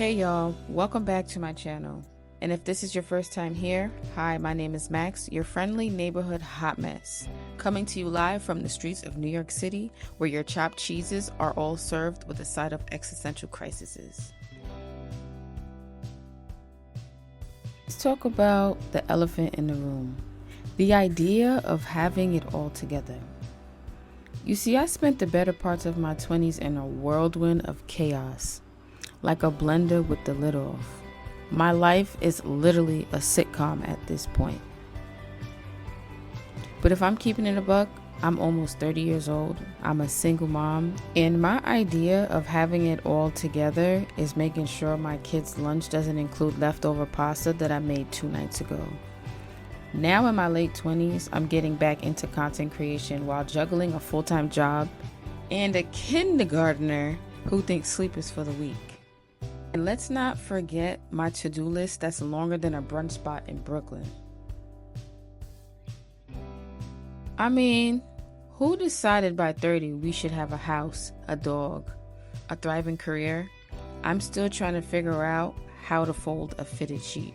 Hey y'all, welcome back to my channel. And if this is your first time here, hi, my name is Max, your friendly neighborhood hot mess, coming to you live from the streets of New York City, where your chopped cheeses are all served with a side of existential crises. Let's talk about the elephant in the room, the idea of having it all together. You see, I spent the better parts of my 20s in a whirlwind of chaos, like a blender with the lid off. My life is literally a sitcom at this point. But if I'm keeping it a buck, I'm almost 30 years old. I'm a single mom, and my idea of having it all together is making sure my kids' lunch doesn't include leftover pasta that I made 2 nights ago. Now in my late 20s, I'm getting back into content creation while juggling a full-time job and a kindergartner who thinks sleep is for the weak. And let's not forget my to-do list that's longer than a brunch spot in Brooklyn. I mean, who decided by 30 we should have a house, a dog, a thriving career? I'm still trying to figure out how to fold a fitted sheet.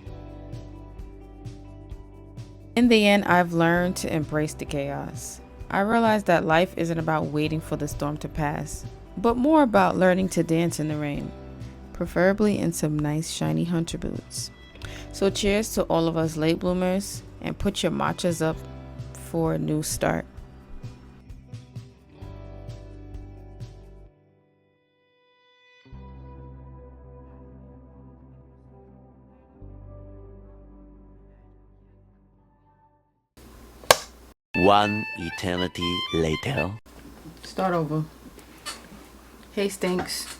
In the end, I've learned to embrace the chaos. I realized that life isn't about waiting for the storm to pass, but more about learning to dance in the rain, preferably in some nice shiny hunter boots. So cheers to all of us late bloomers, and put your matchas up for a new start. One eternity later. Start over. Hey Stinks.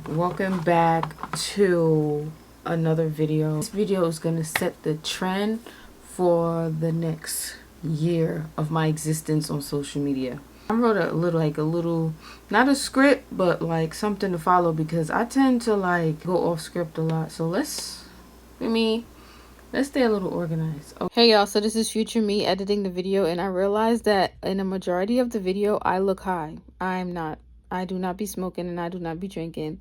Welcome back to another video. This video is going to set the trend for the next year of my existence on social media. I wrote a little, not a script, but like something to follow, because I tend to like go off script a lot. So let's stay a little organized. Okay. Hey y'all, so this is future me editing the video, and I realized that in a majority of the video I look high. I do not be smoking and I do not be drinking.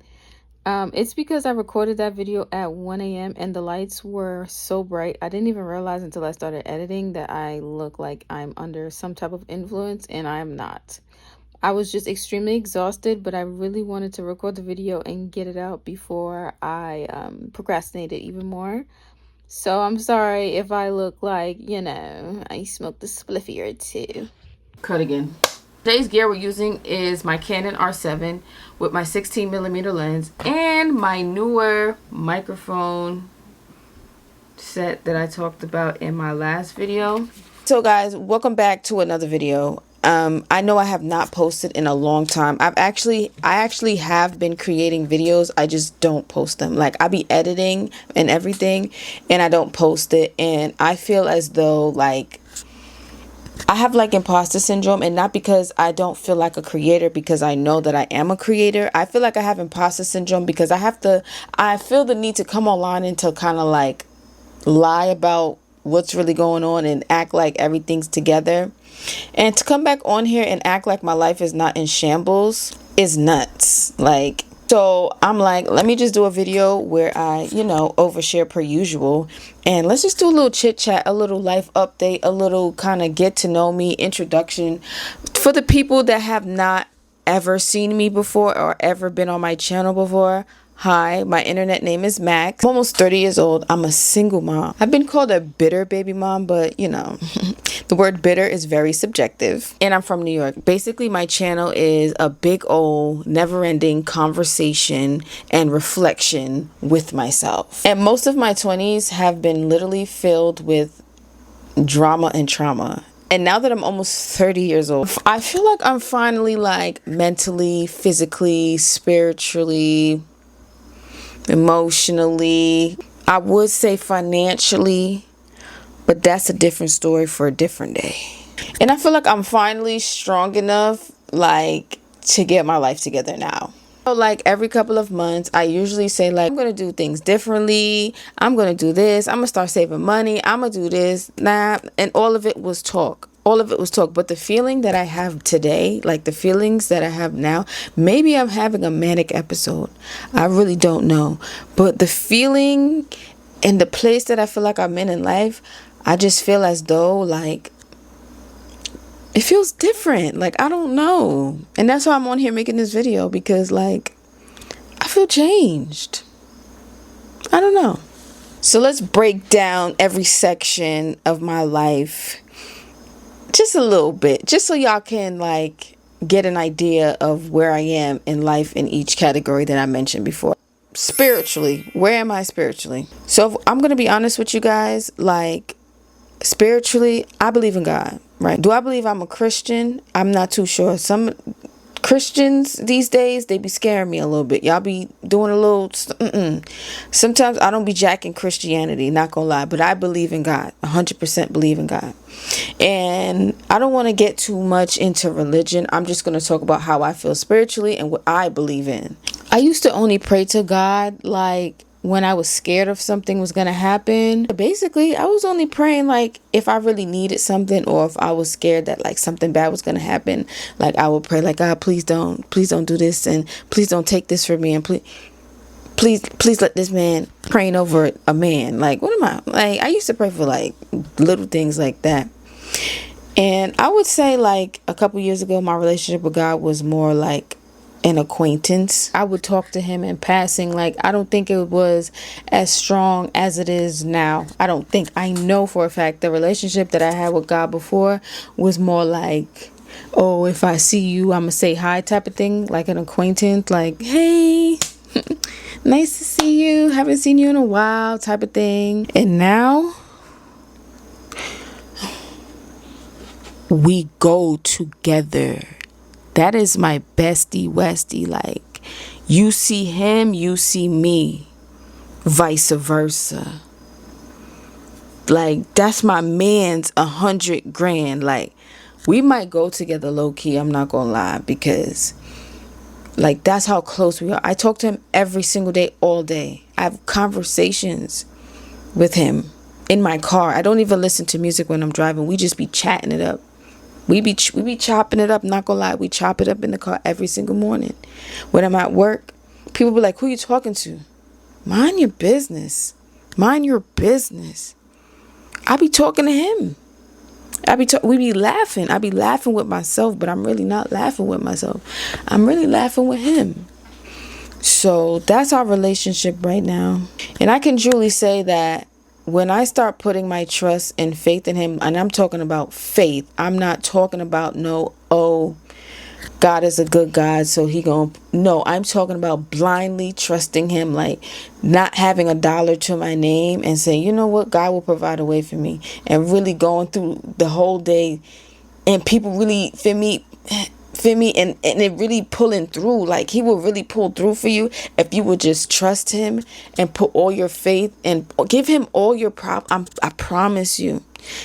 It's because I recorded that video at 1 a.m. and the lights were so bright. I didn't even realize until I started editing that I look like I'm under some type of influence, and I'm not. I was just extremely exhausted, but I really wanted to record the video and get it out before I procrastinated even more. So I'm sorry if I look like, I smoked a spliffy or two. Cut again. Today's gear we're using is my Canon R7 with my 16mm lens and my newer microphone set that I talked about in my last video. So guys, welcome back to another video. I know I have not posted in a long time. I actually have been creating videos. I just don't post them. Like, I be editing and everything and I don't post it, and I feel as though like I have like imposter syndrome, and not because I don't feel like a creator, because I know that I am a creator. I feel like I have imposter syndrome because I feel the need to come online and to kind of like lie about what's really going on and act like everything's together. And to come back on here and act like my life is not in shambles is nuts. Like, so I'm like, let me just do a video where I, overshare per usual. And let's just do a little chit chat, a little life update, a little kind of get to know me introduction for the people that have not ever seen me before or ever been on my channel before. Hi, my internet name is Max. I'm almost 30 years old. I'm a single mom. I've been called a bitter baby mom, but the word bitter is very subjective. And I'm from New York. Basically, my channel is a big old never-ending conversation and reflection with myself. And most of my 20s have been literally filled with drama and trauma. And now that I'm almost 30 years old, I feel like I'm finally like mentally, physically, spiritually, emotionally, I would say financially, but that's a different story for a different day. And I feel like I'm finally strong enough like to get my life together now. So like every couple of months I usually say like, I'm gonna do things differently, I'm gonna do this, I'm gonna start saving money, I'm gonna do this, and all of it was talk. all of it was talk. But the feeling that I have today, like the feelings that I have now, maybe I'm having a manic episode. I really don't know. But the feeling and the place that I feel like I'm in life, I just feel as though like it feels different. Like, I don't know. And that's why I'm on here making this video, because like I feel changed. I don't know. So let's break down every section of my life just a little bit, just so y'all can like get an idea of where I am in life in each category that I mentioned before. Spiritually, where am I spiritually? So I'm going to be honest with you guys, like spiritually, I believe in God, right? Do I believe I'm a Christian? I'm not too sure. Some Christians these days, they be scaring me a little bit. Y'all be doing a little sometimes I don't be jacking Christianity, not gonna lie, but I believe in God. 100% believe in God. And I don't want to get too much into religion. I'm just going to talk about how I feel spiritually and what I believe in. I used to only pray to God like when I was scared of something was going to happen. Basically, I was only praying like if I really needed something, or if I was scared that like something bad was going to happen. Like I would pray like, God, please don't do this, and please don't take this from me, and please let this man, praying over a man. Like, what am I, like, I used to pray for like little things like that. And I would say like a couple years ago, my relationship with God was more like an acquaintance. I would talk to him in passing. Like, I don't think it was as strong as it is now. I don't think. I know for a fact the relationship that I had with God before was more like, oh, if I see you, I'm gonna say hi type of thing, like an acquaintance, like, hey, nice to see you, haven't seen you in a while type of thing. And now we go together. That is my bestie Westie. Like, you see him, you see me, vice versa. Like, that's my man's 100 grand. Like, we might go together low key, I'm not gonna lie, because like that's how close we are. I talk to him every single day, all day. I have conversations with him in my car. I don't even listen to music when I'm driving. We just be chatting it up. We be chopping it up, not gonna lie. We chop it up in the car every single morning. When I'm at work, people be like, who you talking to? Mind your business. Mind your business. I be talking to him. We be laughing. I be laughing with myself, but I'm really not laughing with myself. I'm really laughing with him. So that's our relationship right now. And I can truly say that when I start putting my trust and faith in him, and I'm talking about faith, I'm not talking about God is a good God, so no, I'm talking about blindly trusting him, like not having a dollar to my name and saying, you know what, God will provide a way for me, and really going through the whole day and people really feel me and it really pulling through. Like, he will really pull through for you if you would just trust him and put all your faith and give him all your I promise you.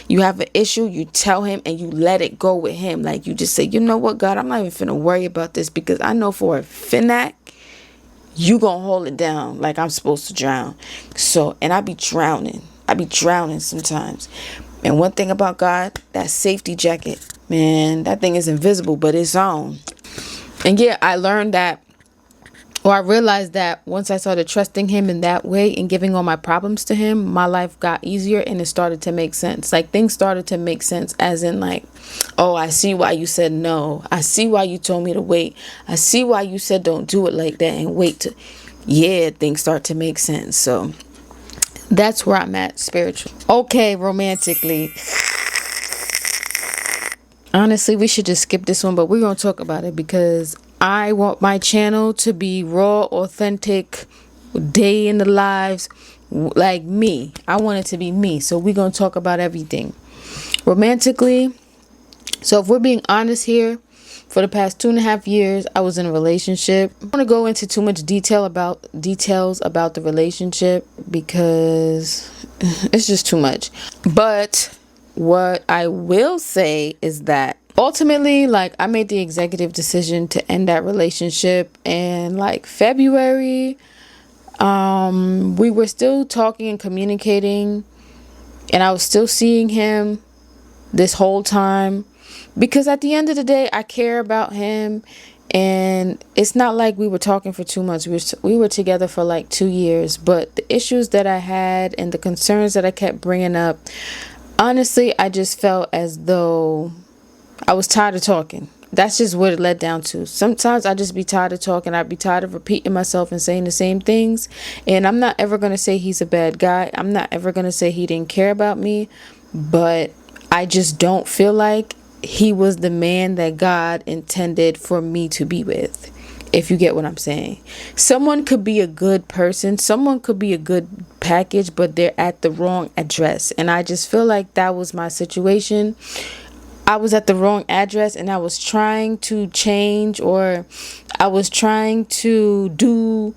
You have an issue, you tell him and you let it go with him. Like, you just say, you know what, God, I'm not even finna worry about this, because I know for a finnack you gonna hold it down like I'm supposed to drown. So, and I be drowning sometimes. And one thing about God, that safety jacket, man, that thing is invisible, but it's on. And yeah, I learned that, or I realized that once I started trusting him in that way and giving all my problems to him, my life got easier and it started to make sense. Like, things started to make sense, as in like, oh, I see why you said no. I see why you told me to wait. I see why you said don't do it like that and wait yeah, things start to make sense. So that's where I'm at spiritually. Okay, romantically. Honestly, we should just skip this one, but we're going to talk about it because I want my channel to be raw, authentic, day in the lives, like me. I want it to be me. So we're going to talk about everything. Romantically, so if we're being honest here, for the past 2.5 years, I was in a relationship. I don't want to go into too much details about the relationship because it's just too much. But what I will say is that ultimately, like, I made the executive decision to end that relationship in like February. We were still talking and communicating, and I was still seeing him this whole time, because at the end of the day, I care about him. And it's not like we were talking for 2 months. We were together for like 2 years. But the issues that I had and the concerns that I kept bringing up, honestly, I just felt as though I was tired of talking. That's just what it led down to. Sometimes I just be tired of talking. I'd be tired of repeating myself and saying the same things. And I'm not ever going to say he's a bad guy. I'm not ever going to say he didn't care about me. But I just don't feel like he was the man that God intended for me to be with, if you get what I'm saying. Someone could be a good person, someone could be a good package, but they're at the wrong address. And I just feel like that was my situation. I was at the wrong address, and I was trying to change, or I was trying to do,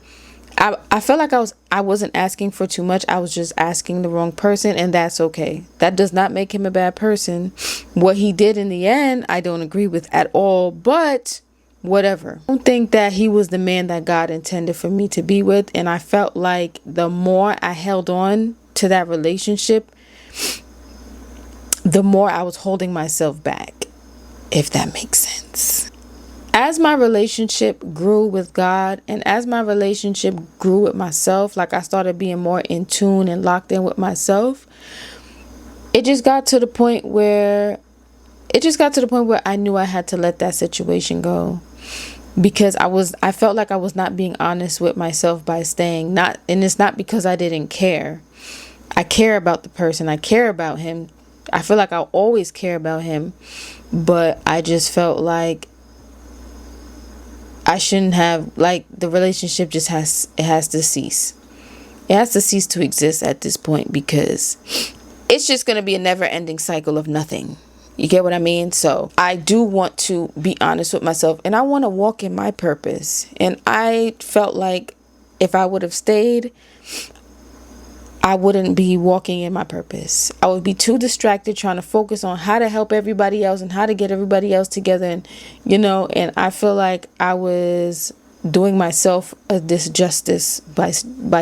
I felt like I wasn't asking for too much. I was just asking the wrong person, and that's okay. That does not make him a bad person. What he did in the end, I don't agree with at all, but whatever. I don't think that he was the man that God intended for me to be with, and I felt like the more I held on to that relationship, the more I was holding myself back, if that makes sense. As my relationship grew with God, and as my relationship grew with myself, like I started being more in tune and locked in with myself, it just got to the point where I knew I had to let that situation go, because I felt like I was not being honest with myself by staying. And it's not because I didn't care. I care about the person. I care about him. I feel like I'll always care about him, but I just felt like I shouldn't have, like, the relationship just has to cease. It has to cease to exist at this point, because it's just going to be a never ending cycle of nothing. You get what I mean? So I do want to be honest with myself, and I want to walk in my purpose. And I felt like if I would have stayed, I wouldn't be walking in my purpose. I would be too distracted trying to focus on how to help everybody else and how to get everybody else together. And, and I feel like I was doing myself a disjustice by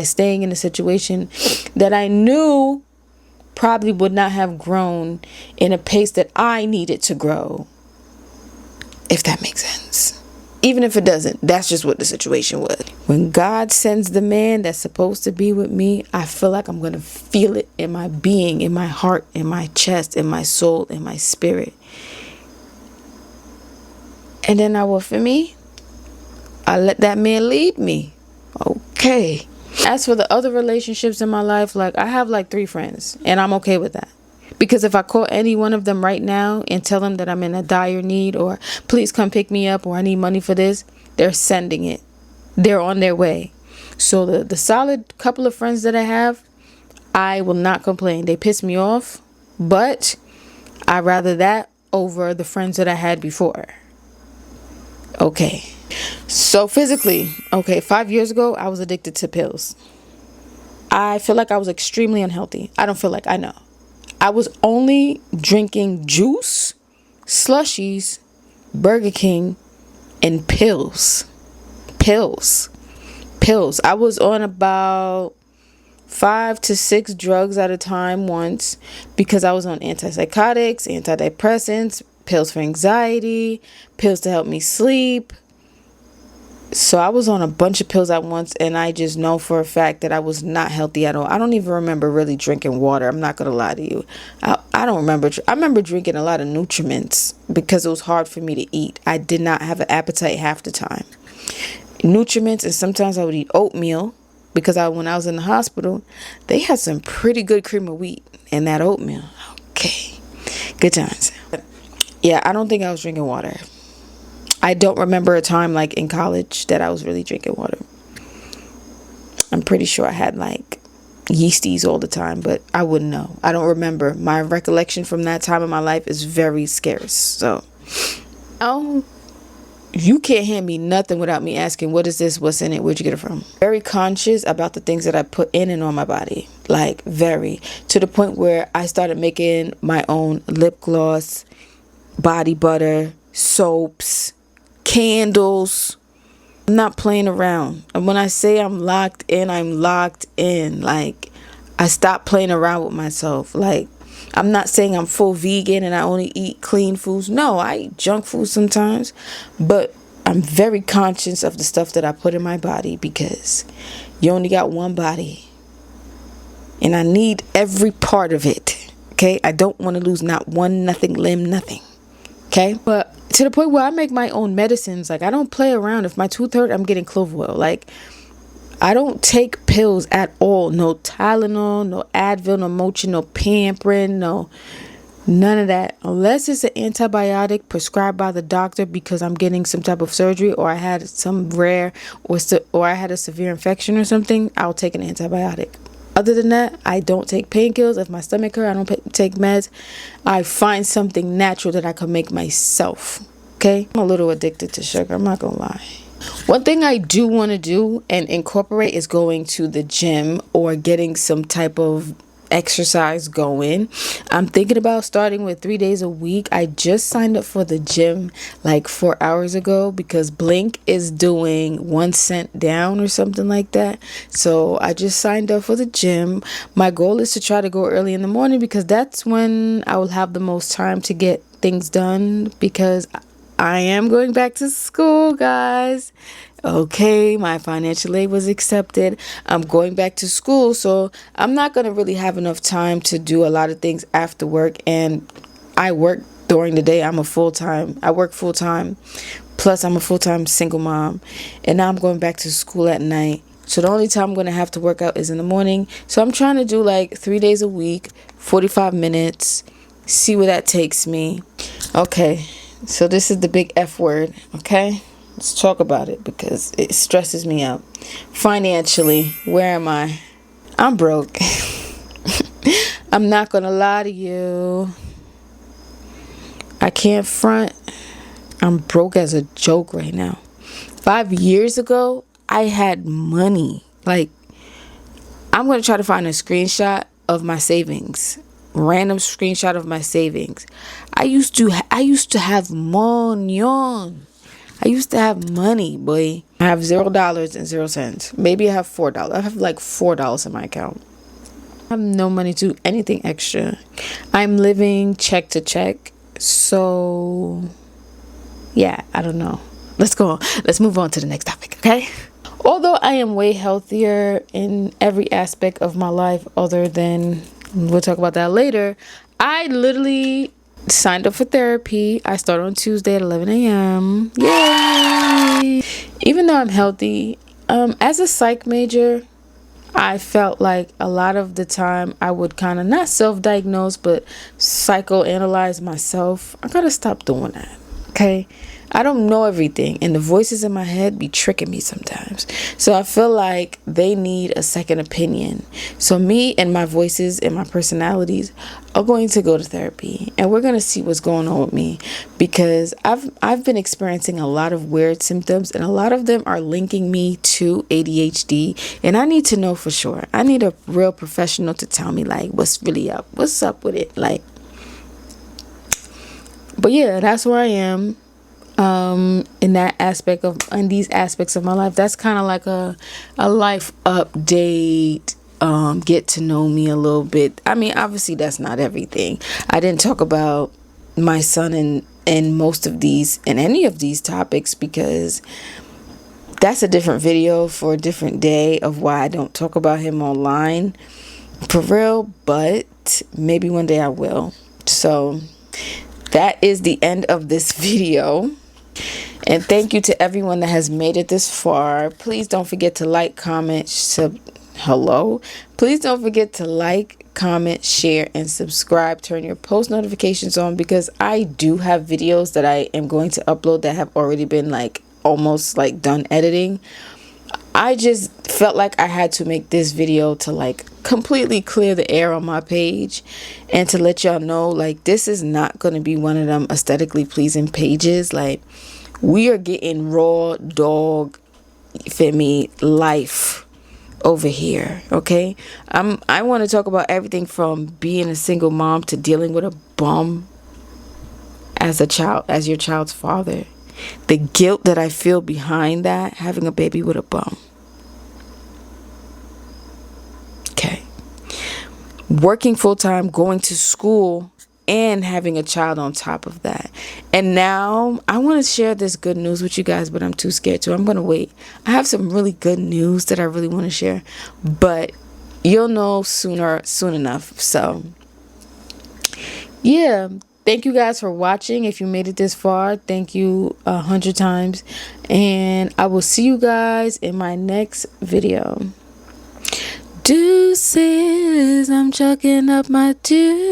staying in a situation that I knew probably would not have grown in a pace that I needed to grow, if that makes sense. Even if it doesn't, that's just what the situation was. When God sends the man that's supposed to be with me, I feel like I'm going to feel it in my being, in my heart, in my chest, in my soul, in my spirit. And then I let that man lead me. Okay. As for the other relationships in my life, like, I have like 3 friends, and I'm okay with that. Because if I call any one of them right now and tell them that I'm in a dire need, or please come pick me up, or I need money for this, they're sending it. They're on their way. So the solid couple of friends that I have, I will not complain. They piss me off, but I'd rather that over the friends that I had before. Okay. So physically, 5 years ago, I was addicted to pills. I feel like I was extremely unhealthy. I know. I was only drinking juice, slushies, Burger King, and pills. I was on about 5 to 6 drugs at a time once, because I was on antipsychotics, antidepressants, pills for anxiety, pills to help me sleep. So I was on a bunch of pills at once, and I just know for a fact that I was not healthy at all. I don't even remember really drinking water. I'm not going to lie to you. I don't remember. I remember drinking a lot of nutriments because it was hard for me to eat. I did not have an appetite half the time. Nutriments, and sometimes I would eat oatmeal, because when I was in the hospital, they had some pretty good cream of wheat in that oatmeal. Okay. Good times. Yeah, I don't think I was drinking water. I don't remember a time like in college that I was really drinking water. I'm pretty sure I had like yeasties all the time, but I wouldn't know. I don't remember. My recollection from that time in my life is very scarce. So, you can't hand me nothing without me asking, what is this? What's in it? Where'd you get it from? Very conscious about the things that I put in and on my body. Like, very. To the point where I started making my own lip gloss, body butter, soaps, candles. I'm not playing around. And when I say I'm locked in, I'm locked in. Like, I stopped playing around with myself. Like, I'm not saying I'm full vegan and I only eat clean foods. No, I eat junk food sometimes, but I'm very conscious of the stuff that I put in my body, because you only got one body and I need every part of it. Okay, I don't want to lose not one, nothing, limb, nothing. Okay, but to the point where I make my own medicines. Like, I don't play around. If my tooth hurt, I'm getting clove oil. Like, I don't take pills at all. No Tylenol, no Advil, no Motrin, no Pamprin, no none of that. Unless it's an antibiotic prescribed by the doctor because I'm getting some type of surgery, or I had some rare or I had a severe infection or something, I'll take an antibiotic. Other than that, I don't take painkillers. If my stomach hurts, I don't take meds. I find something natural that I can make myself. Okay? I'm a little addicted to sugar. I'm not going to lie. One thing I do want to do and incorporate is going to the gym or getting some type of exercise going. I'm thinking about starting with 3 days a week. I just signed up for the gym like 4 hours ago because Blink is doing 1 cent down or something like that. So I just signed up for the gym. My goal is to try to go early in the morning because that's when I will have the most time to get things done, because I am going back to school, guys. Okay, my financial aid was accepted. I'm going back to school, so I'm not going to really have enough time to do a lot of things after work. And I work during the day. I work full time. Plus, I'm a full-time single mom. And now I'm going back to school at night. So the only time I'm going to have to work out is in the morning. So I'm trying to do like 3 days a week, 45 minutes, see where that takes me. Okay. So this is the big F word, okay? Let's talk about it because it stresses me out. Financially, where am I? I'm broke. I'm not gonna lie to you. I can't front. I'm broke as a joke right now. 5 years ago, I had money. Like, I'm gonna try to find a screenshot of my savings. Random screenshot of my savings. I used to have money. I used to have money, boy. I have $0.00. Maybe I have $4. I have like $4 in my account. I have no money to do anything extra. I'm living check to check. So yeah, I don't know. Let's go on. Let's move on to the next topic, okay? Although I am way healthier in every aspect of my life other than, we'll talk about that later, I literally signed up for therapy. I start on Tuesday at 11 a.m. Yay! Even though I'm healthy, as a psych major, I felt like a lot of the time I would kind of not self-diagnose, but psychoanalyze myself. I gotta stop doing that, okay? I don't know everything, and the voices in my head be tricking me sometimes. So I feel like they need a second opinion. So me and my voices and my personalities are going to go to therapy, and we're going to see what's going on with me, because I've been experiencing a lot of weird symptoms, and a lot of them are linking me to ADHD, and I need to know for sure. I need a real professional to tell me like what's really up, what's up with it, like. But yeah, that's where I am. In these aspects of my life. That's kind of like a life update, get to know me a little bit. I mean, obviously that's not everything. I didn't talk about my son in any of these topics, because that's a different video for a different day of why I don't talk about him online for real, but maybe one day I will. So that is the end of this video. And thank you to everyone that has made it this far. Please don't forget to like, comment, Please don't forget to like, comment, share, and subscribe. Turn your post notifications on, because I do have videos that I am going to upload that have already been like almost like done editing. I just felt like I had to make this video to like completely clear the air on my page, and to let y'all know like this is not going to be one of them aesthetically pleasing pages. Like, we are getting raw dog, fit me, life over here, okay? I want to talk about everything from being a single mom to dealing with a bum as your child's father. The guilt that I feel behind that, having a baby with a bum. Okay. working full-time, going to school, and having a child on top of that. And now I want to share this good news with you guys, but I'm too scared to. I'm going to wait. I have some really good news that I really want to share, but you'll know soon enough. So yeah, thank you guys for watching. If you made it this far, thank you 100 times, and I will see you guys in my next video. Deuces, I'm chucking up my deuces.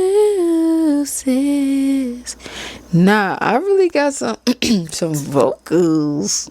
Nah, I really got some some vocals.